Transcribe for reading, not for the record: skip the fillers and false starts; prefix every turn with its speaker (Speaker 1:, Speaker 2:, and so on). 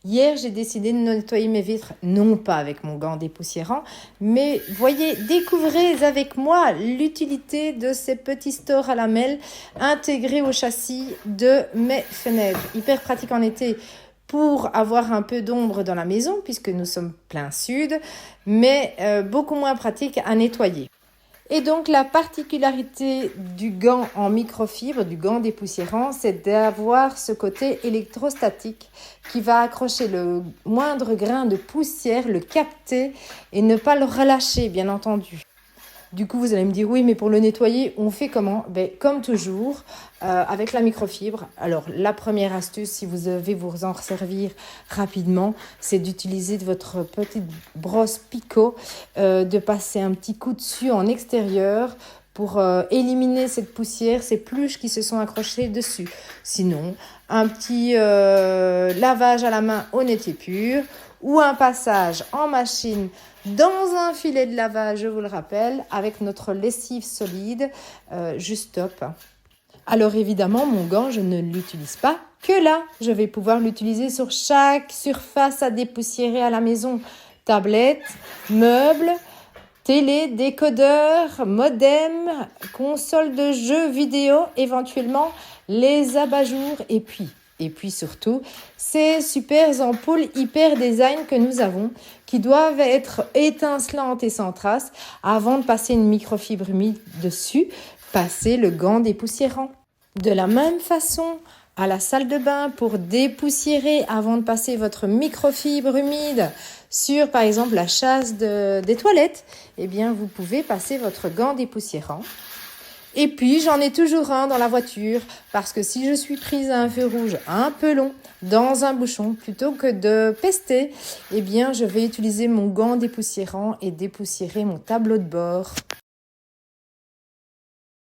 Speaker 1: Hier, j'ai décidé de nettoyer mes vitres, non pas avec mon gant dépoussiérant, mais voyez, découvrez avec moi l'utilité de ces petits stores à lamelles intégrés au châssis de mes fenêtres. Hyper pratique en été pour avoir un peu d'ombre dans la maison, puisque nous sommes plein sud, mais beaucoup moins pratique à nettoyer. Et donc, la particularité du gant en microfibre, du gant dépoussiérant, c'est d'avoir ce côté électrostatique qui va accrocher le moindre grain de poussière, le capter et ne pas le relâcher, bien entendu. Du coup, vous allez me dire, oui, mais pour le nettoyer, on fait comment? Comme toujours, avec la microfibre. Alors, la première astuce, si vous devez vous en servir rapidement, c'est d'utiliser votre petite brosse Picot, de passer un petit coup dessus en extérieur pour éliminer cette poussière, ces pluches qui se sont accrochées dessus. Sinon, un petit lavage à la main au nettoyant pur ou un passage en machine dans un filet de lavage, je vous le rappelle, avec notre lessive solide, juste top. Alors évidemment, mon gant, je ne l'utilise pas que là. Je vais pouvoir l'utiliser sur chaque surface à dépoussiérer à la maison. Tablette, meubles, télé, décodeur, modem, console de jeux vidéo, éventuellement les abat-jours et puis surtout, ces super ampoules hyper design que nous avons qui doivent être étincelantes et sans traces avant de passer une microfibre humide dessus, passer le gant dépoussiérant. De la même façon, à la salle de bain pour dépoussiérer avant de passer votre microfibre humide sur par exemple la chasse des toilettes, eh bien vous pouvez passer votre gant dépoussiérant. Et puis, j'en ai toujours un dans la voiture parce que si je suis prise à un feu rouge un peu long dans un bouchon, plutôt que de pester, eh bien, je vais utiliser mon gant dépoussiérant et dépoussiérer mon tableau de bord.